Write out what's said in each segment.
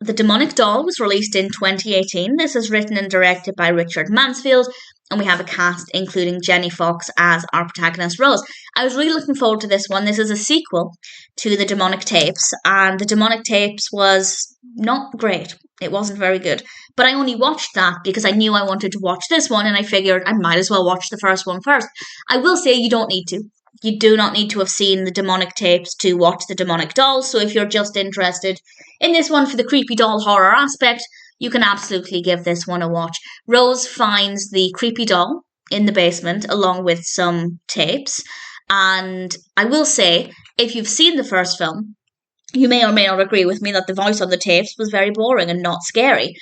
The Demonic Doll was released in 2018. This is written and directed by Richard Mansfield, and we have a cast including Jennie Fox as our protagonist, Rose. I was really looking forward to this one. This is a sequel to The Demonic Tapes, and The Demonic Tapes was not great. It wasn't very good. But I only watched that because I knew I wanted to watch this one, and I figured I might as well watch the first one first. I will say you don't need to. You do not need to have seen The Demonic Tapes to watch The Demonic Doll, so if you're just interested in this one for the creepy doll horror aspect, you can absolutely give this one a watch. Rose finds the creepy doll in the basement along with some tapes, and I will say, if you've seen the first film, you may or may not agree with me that the voice on the tapes was very boring and not scary.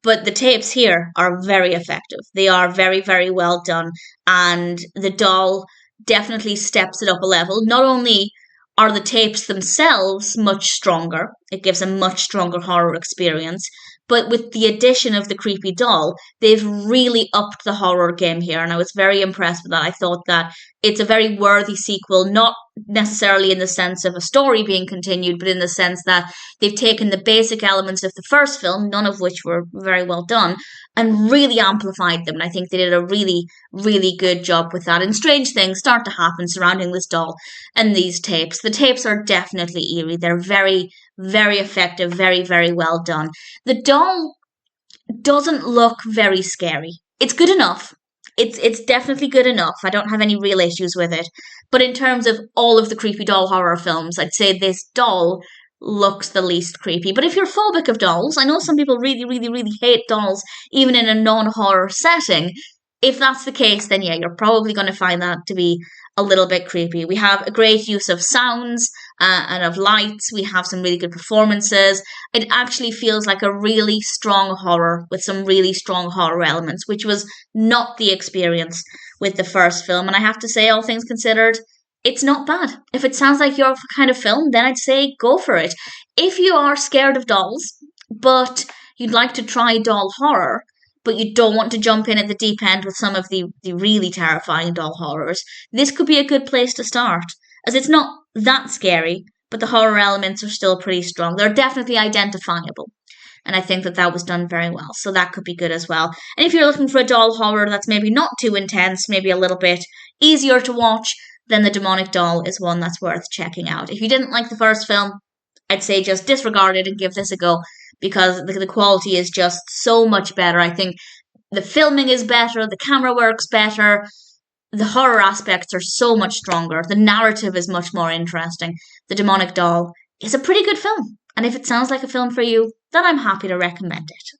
But the tapes here are very effective. They are very, very well done, and the doll definitely steps it up a level. Not only are the tapes themselves much stronger, it gives a much stronger horror experience, but with the addition of the creepy doll, they've really upped the horror game here, and I was very impressed with that. I thought that it's a very worthy sequel, not necessarily in the sense of a story being continued, but in the sense that they've taken the basic elements of the first film, none of which were very well done, and really amplified them. And I think they did a really, really good job with that. And strange things start to happen surrounding this doll and these tapes. The tapes are definitely eerie. They're very, very effective, very, very well done. The doll doesn't look very scary. It's good enough. It's definitely good enough. I don't have any real issues with it. But in terms of all of the creepy doll horror films, I'd say this doll looks the least creepy. But if you're phobic of dolls, I know some people really, really, really hate dolls, even in a non-horror setting. If that's the case, then yeah, you're probably going to find that to be a little bit creepy. We have a great use of sounds and of lights. We have some really good performances. It actually feels like a really strong horror with some really strong horror elements, which was not the experience with the first film. And I have to say, all things considered, it's not bad. If it sounds like your kind of film, then I'd say go for it. If you are scared of dolls, but you'd like to try doll horror, but you don't want to jump in at the deep end with some of the really terrifying doll horrors, this could be a good place to start, as it's not that scary, but the horror elements are still pretty strong. They're definitely identifiable, and I think that that was done very well, so that could be good as well. And if you're looking for a doll horror that's maybe not too intense, maybe a little bit easier to watch, then The Demonic Doll is one that's worth checking out. If you didn't like the first film, I'd say just disregard it and give this a go, because the quality is just so much better. I think the filming is better, the camera works better, the horror aspects are so much stronger, the narrative is much more interesting. The Demonic Doll is a pretty good film, and if it sounds like a film for you, then I'm happy to recommend it.